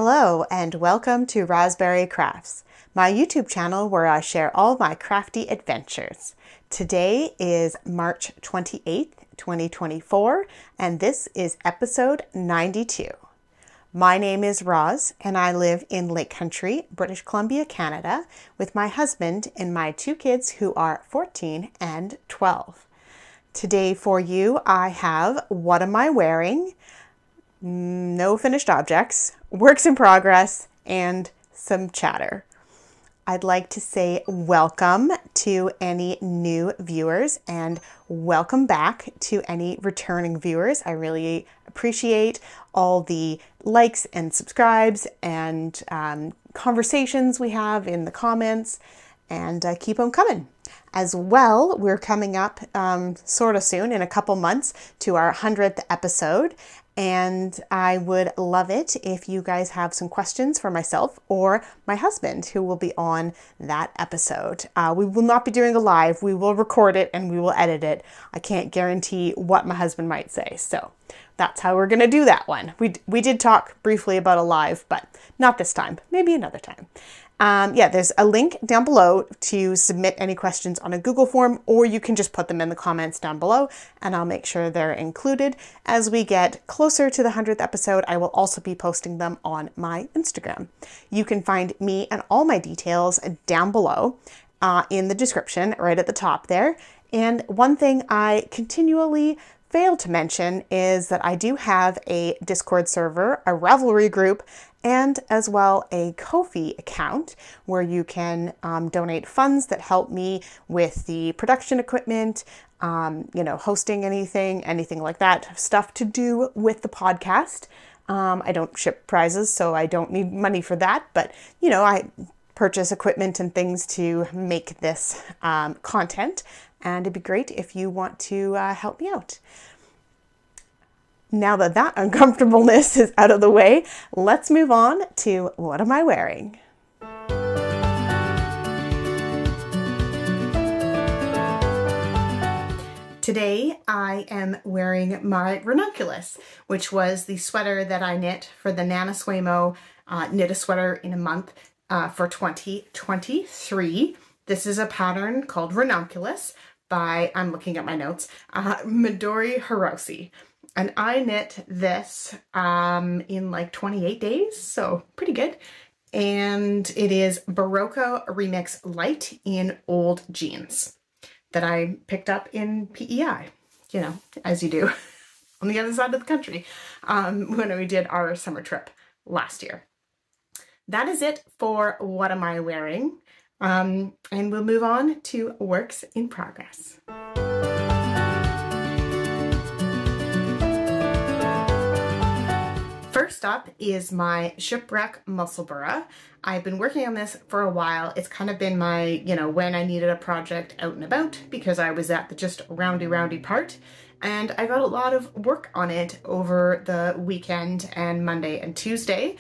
Hello and welcome to Rosberry Crafts, my YouTube channel where I share all my crafty adventures. Today is March 28th, 2024, and this is episode 92. My name is Roz and I live in Lake Country, British Columbia, Canada, with my husband and my two kids who are 14 and 12. Today for you, I have What Am I Wearing? No finished objects, works in progress, and some chatter. I'd like to say welcome to any new viewers and welcome back to any returning viewers. I really appreciate all the likes and subscribes and conversations we have in the comments, and keep them coming. As well, we're coming up sort of soon, in a couple months, to our 100th episode. And I would love it if you guys have some questions for myself or my husband, who will be on that episode. We will not be doing a live. We will record it and we will edit it. I can't guarantee what my husband might say. So that's how we're going to do that one. We did talk briefly about a live, but not this time. Maybe another time. Yeah, there's a link down below to submit any questions on a Google form, or you can just put them in the comments down below and I'll make sure they're included. As we get closer to the 100th episode, I will also be posting them on my Instagram. You can find me and all my details down below in the description right at the top there. And one thing I continually fail to mention is that I do have a Discord server, a Ravelry group, and as well a Ko-fi account where you can donate funds that help me with the production equipment, hosting anything like that, stuff to do with the podcast. I don't ship prizes, so I don't need money for that, but I purchase equipment and things to make this content, and it'd be great if you want to help me out. Now that uncomfortableness is out of the way, let's move on to What Am I Wearing? Today I am wearing my ranunculus, which was the sweater that I knit for the NaNoWriMo Knit a Sweater in a Month for 2023. This is a pattern called Ranunculus by, I'm looking at my notes, Midori Hirose. And I knit this in like 28 days, so pretty good. And it is Barocco Remix Light in Old Jeans that I picked up in PEI, as you do on the other side of the country when we did our summer trip last year. That is it for What Am I Wearing? And we'll move on to Works in Progress. First up is my Shipwreck Musselburgh. I've been working on this for a while. It's kind of been my, when I needed a project out and about, because I was at the just roundy part. And I got a lot of work on it over the weekend and Monday and Tuesday.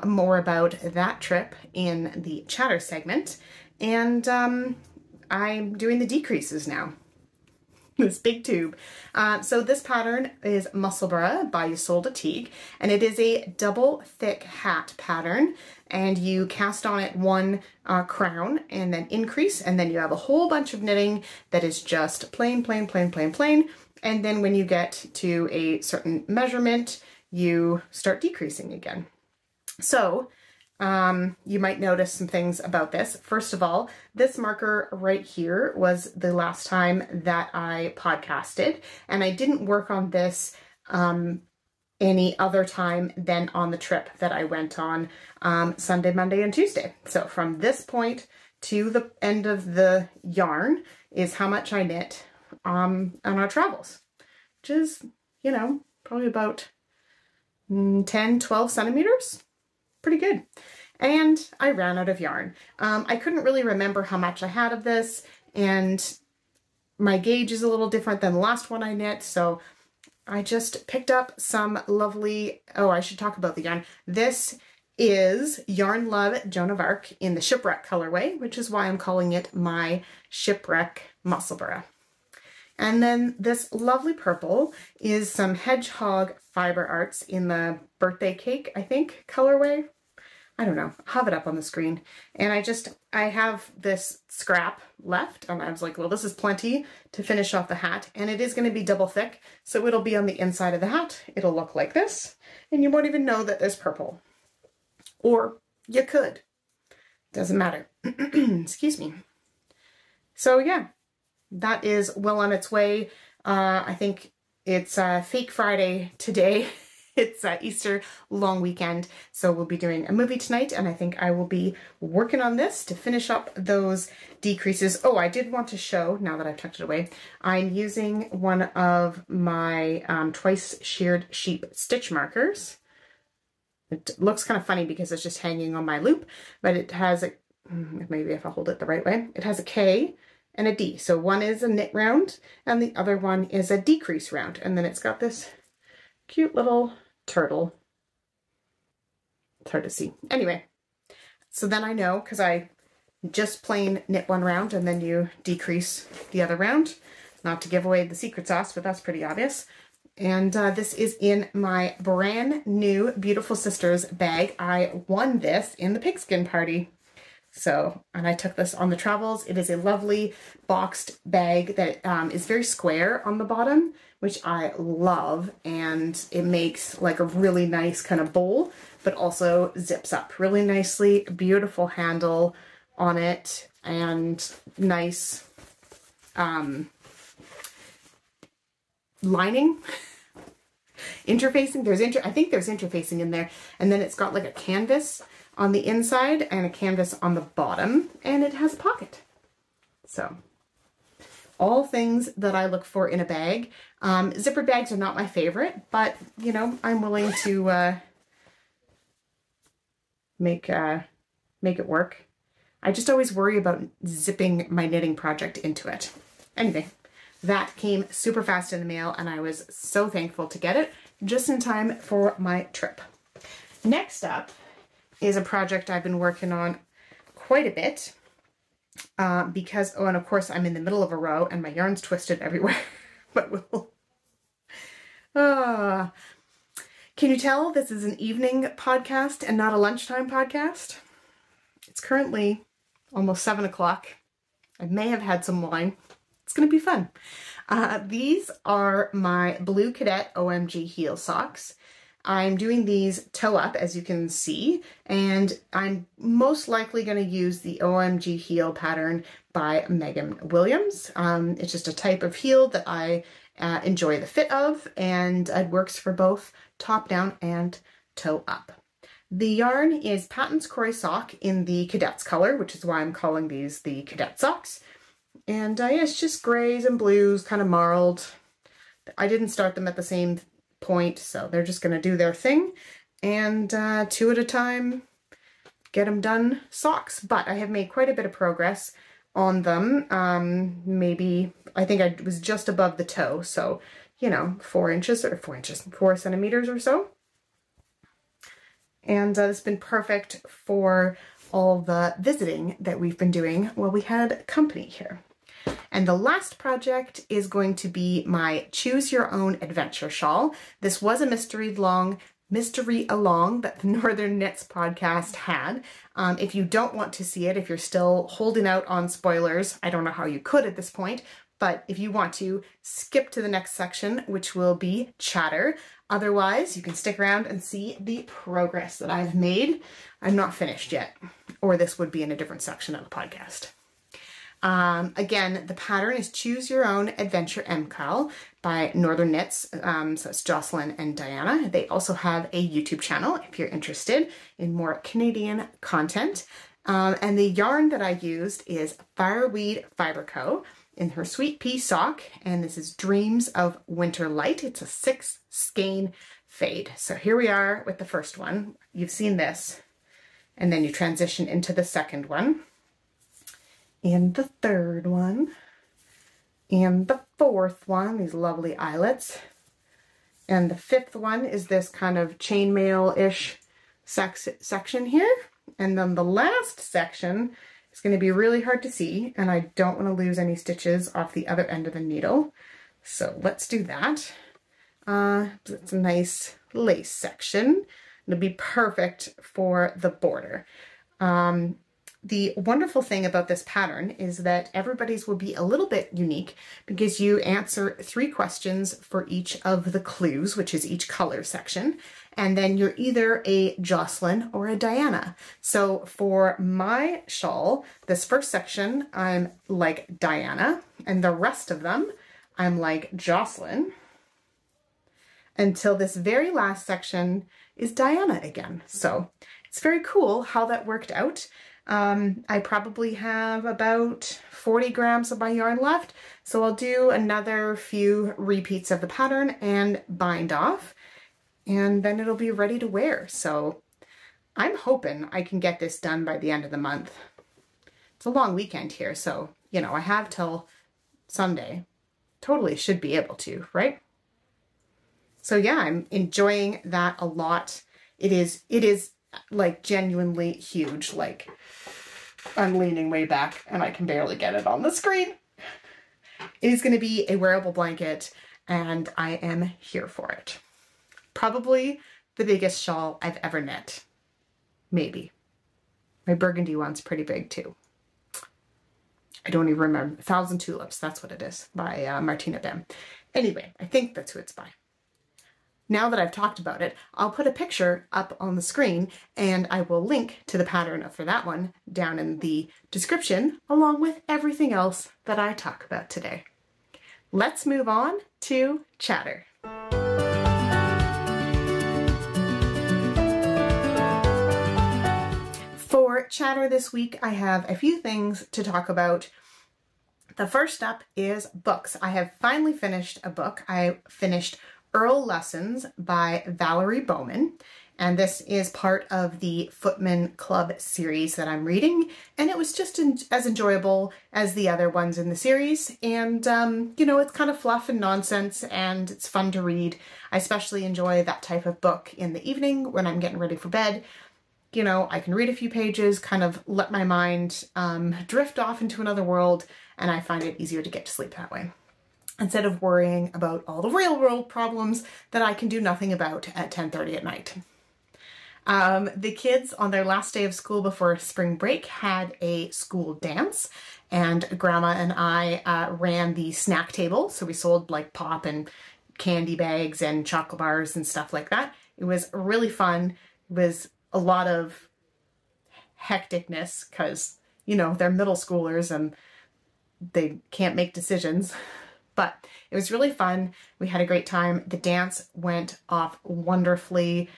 More about that trip in the chatter segment. And I'm doing the decreases now. This big tube. So this pattern is Musselburgh by Isolde Teague, and it is a double thick hat pattern, and you cast on it one crown and then increase, and then you have a whole bunch of knitting that is just plain, and then when you get to a certain measurement, you start decreasing again. So you might notice some things about this. First of all, this marker right here was the last time that I podcasted, and I didn't work on this any other time than on the trip that I went on Sunday, Monday, and Tuesday. So from this point to the end of the yarn is how much I knit on our travels, which is, probably about 10, 12 centimeters. Pretty good. And I ran out of yarn. I couldn't really remember how much I had of this, and my gauge is a little different than the last one I knit, so I just picked up some lovely, I should talk about the yarn. This is Yarn Love Joan of Arc in the Shipwreck colorway, which is why I'm calling it my Shipwreck Musselburgh. And then this lovely purple is some hedgehog fiber arts in the birthday cake, I think, colorway. I don't know, I'll have it up on the screen. And I have this scrap left, and I was like, well, this is plenty to finish off the hat, and it is going to be double thick, so it'll be on the inside of the hat. It'll look like this, and you won't even know that there's purple. Or you could. Doesn't matter. Excuse me. So yeah, that is well on its way. I think it's Fake Friday today. It's Easter long weekend, so we'll be doing a movie tonight, and I think I will be working on this to finish up those decreases. Oh, I did want to show, now that I've tucked it away, I'm using one of my twice sheared sheep stitch markers. It looks kind of funny because it's just hanging on my loop, but it has a, maybe if I hold it the right way, it has a K and a D. So one is a knit round and the other one is a decrease round. And then it's got this cute little turtle. It's hard to see. Anyway, so then I know, because I just plain knit one round and then you decrease the other round. Not to give away the secret sauce, but that's pretty obvious. And this is in my brand new Beautiful Sisters bag. I won this in the pigskin party. So, and I took this on the travels. It is a lovely boxed bag that is very square on the bottom, which I love. And it makes like a really nice kind of bowl, but also zips up really nicely. Beautiful handle on it and nice lining. Interfacing, I think there's interfacing in there. And then it's got like a canvas on the inside and a canvas on the bottom, and it has a pocket. So all things that I look for in a bag. Zipper bags are not my favorite, but you know, I'm willing to make it work. I just always worry about zipping my knitting project into it. Anyway, that came super fast in the mail, and I was so thankful to get it just in time for my trip. Next up is a project I've been working on quite a bit because, oh, and of course I'm in the middle of a row and my yarn's twisted everywhere, but we'll... Can you tell this is an evening podcast and not a lunchtime podcast? It's currently almost 7 o'clock. I may have had some wine. It's going to be fun. These are my Blue Cadet OMG heel socks. I'm doing these toe up, as you can see, and I'm most likely going to use the OMG heel pattern by Megan Williams. It's just a type of heel that I enjoy the fit of, and it works for both top down and toe up. The yarn is Patton's Croy sock in the Cadets color, which is why I'm calling these the Cadet socks. And yeah, it's just grays and blues, kind of marled. I didn't start them at the same point, so they're just going to do their thing. And 2 at a time, get them done socks. But I have made quite a bit of progress on them. Maybe, I think I was just above the toe. So, you know, 4 centimeters or so. And it's been perfect for all the visiting that we've been doing while we had company here. And the last project is going to be my Choose Your Own Adventure shawl. This was a mystery along that the Northern Knits podcast had. If you don't want to see it, if you're still holding out on spoilers, I don't know how you could at this point, but if you want to, skip to the next section, which will be chatter. Otherwise, you can stick around and see the progress that I've made. I'm not finished yet, or this would be in a different section of the podcast. Again, the pattern is Choose Your Own Adventure MCAL by Northern Knits. So it's Jocelyn and Diana. They also have a YouTube channel if you're interested in more Canadian content. And the yarn that I used is Fireweed Fiber Co. in her Sweet Pea sock. And this is Dreams of Winter Light. It's a 6 skein fade. So here we are with the first one. You've seen this. And then you transition into the second one. And the third one, and the fourth one, these lovely eyelets. And the fifth one is this kind of chainmail-ish section here. And then the last section is going to be really hard to see, and I don't want to lose any stitches off the other end of the needle. So let's do that. It's a nice lace section. It'll be perfect for the border. The wonderful thing about this pattern is that everybody's will be a little bit unique because you answer 3 questions for each of the clues, which is each color section. And then you're either a Jocelyn or a Diana. So for my shawl, this first section, I'm like Diana, and the rest of them, I'm like Jocelyn, until this very last section is Diana again. So it's very cool how that worked out. I probably have about 40 grams of my yarn left, so I'll do another few repeats of the pattern and bind off, and then it'll be ready to wear. So I'm hoping I can get this done by the end of the month. It's a long weekend here, so, you know, I have till Sunday. Totally should be able to, right? So yeah, I'm enjoying that a lot. It is like genuinely huge. Like, I'm leaning way back and I can barely get it on the screen. It is going to be a wearable blanket and I am here for it. Probably the biggest shawl I've ever knit. Maybe. My burgundy one's pretty big too. I don't even remember. 1,000 Tulips, that's what it is, by Martina Bim. Anyway, I think that's who it's by. Now that I've talked about it, I'll put a picture up on the screen and I will link to the pattern for that one down in the description, along with everything else that I talk about today. Let's move on to chatter. For chatter this week, I have a few things to talk about. The first up is books. I have finally finished a book. I finished Earl Lessons by Valerie Bowman, and this is part of the Footman Club series that I'm reading, and it was just as enjoyable as the other ones in the series. And you know, it's kind of fluff and nonsense and it's fun to read. I especially enjoy that type of book in the evening when I'm getting ready for bed. You know, I can read a few pages, kind of let my mind drift off into another world, and I find it easier to get to sleep that way, instead of worrying about all the real world problems that I can do nothing about at 10:30 at night. The kids on their last day of school before spring break had a school dance, and Grandma and I ran the snack table. So we sold like pop and candy bags and chocolate bars and stuff like that. It was really fun. It was a lot of hecticness because, you know, they're middle schoolers and they can't make decisions. But it was really fun. We had a great time. The dance went off wonderfully.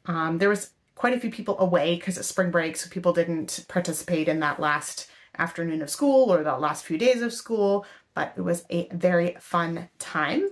There was quite a few people away because it's spring break, so people didn't participate in that last afternoon of school or the last few days of school, but it was a very fun time.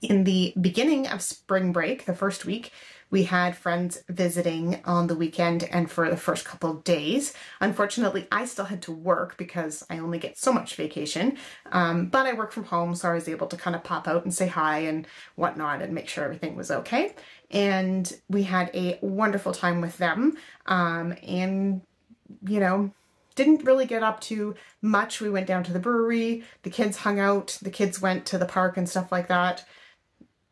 In the beginning of spring break, the first week, we had friends visiting on the weekend and for the first couple of days. Unfortunately, I still had to work because I only get so much vacation, but I work from home, so I was able to kind of pop out and say hi and whatnot and make sure everything was okay. And we had a wonderful time with them, and, you know, didn't really get up to much. We went down to the brewery, the kids hung out, the kids went to the park and stuff like that,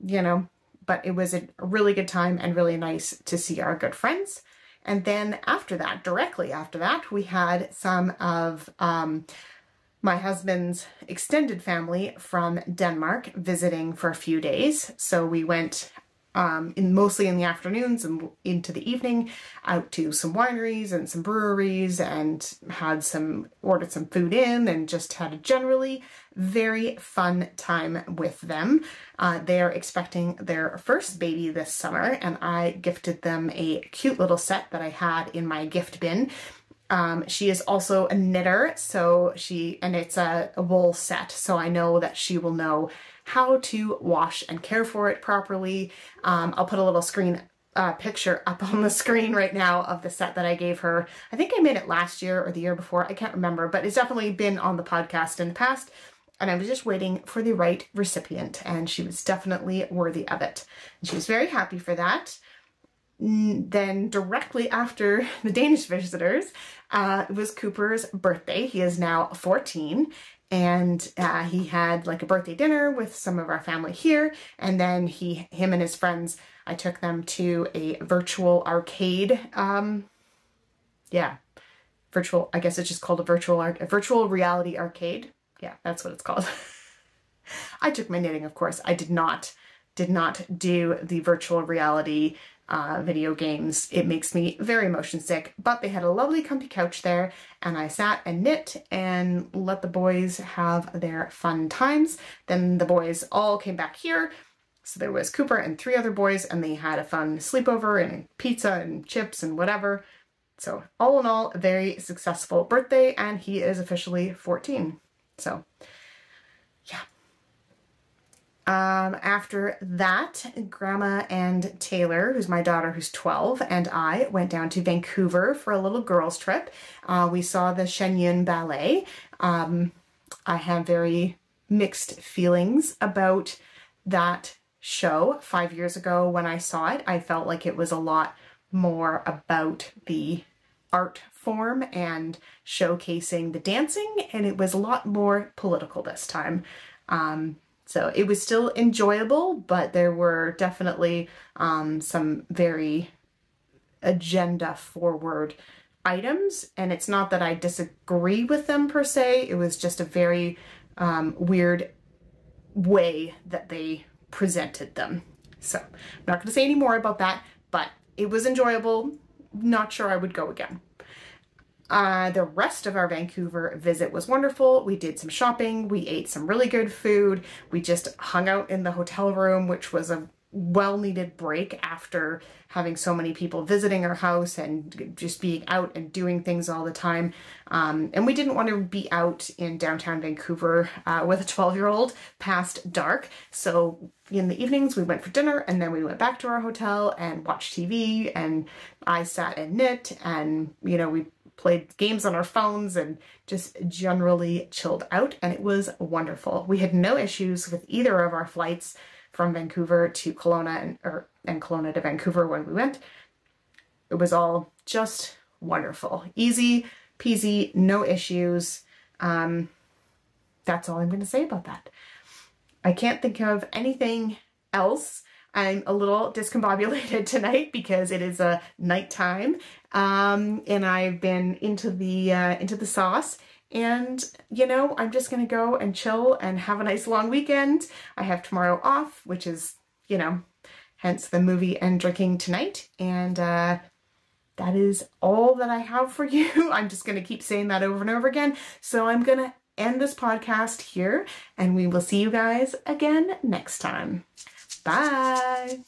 you know. But it was a really good time and really nice to see our good friends. And then after that, directly after that, we had some of my husband's extended family from Denmark visiting for a few days. So we went mostly in the afternoons and into the evening out to some wineries and some breweries and ordered some food in and just had a generally very fun time with them. They're expecting their first baby this summer, and I gifted them a cute little set that I had in my gift bin. She is also a knitter, and it's a wool set, so I know that she will know how to wash and care for it properly. I'll put a little picture up on the screen right now of the set that I gave her. I think I made it last year or the year before, I can't remember, but it's definitely been on the podcast in the past, and I was just waiting for the right recipient, and she was definitely worthy of it. And she was very happy for that. Then directly after the Danish visitors, it was Cooper's birthday. He is now 14, and he had like a birthday dinner with some of our family here, and then him and his friends, I took them to a virtual arcade. Yeah, virtual, I guess it's just called a virtual reality arcade. Yeah, that's what it's called. I took my knitting, of course. I did not do the virtual reality video games. It makes me very motion sick, but they had a lovely comfy couch there, and I sat and knit and let the boys have their fun times. Then the boys all came back here. So there was Cooper and 3 other boys, and they had a fun sleepover and pizza and chips and whatever. So all in all, a very successful birthday, and he is officially 14. So yeah. After that, Grandma and Taylor, who's my daughter who's 12, and I went down to Vancouver for a little girls trip. We saw the Shenyun Ballet. I have very mixed feelings about that show. 5 years ago when I saw it, I felt like it was a lot more about the art form and showcasing the dancing, and it was a lot more political this time. So it was still enjoyable, but there were definitely some very agenda forward items, and it's not that I disagree with them per se, it was just a very weird way that they presented them. So I'm not going to say any more about that, but it was enjoyable. Not sure I would go again. The rest of our Vancouver visit was wonderful. We did some shopping, we ate some really good food, we just hung out in the hotel room, which was a well-needed break after having so many people visiting our house and just being out and doing things all the time. And we didn't want to be out in downtown Vancouver with a 12-year-old past dark. So in the evenings we went for dinner, and then we went back to our hotel and watched TV, and I sat and knit, and you know, we played games on our phones and just generally chilled out, and it was wonderful. We had no issues with either of our flights from Vancouver to Kelowna and Kelowna to Vancouver when we went. It was all just wonderful. Easy peasy, no issues. That's all I'm going to say about that. I can't think of anything else. I'm a little discombobulated tonight because it is a nighttime, and I've been into the sauce, and you know, I'm just gonna go and chill and have a nice long weekend. I have tomorrow off, which is, you know, hence the movie and drinking tonight, and that is all that I have for you. I'm just gonna keep saying that over and over again, so I'm gonna end this podcast here, and we will see you guys again next time. Bye.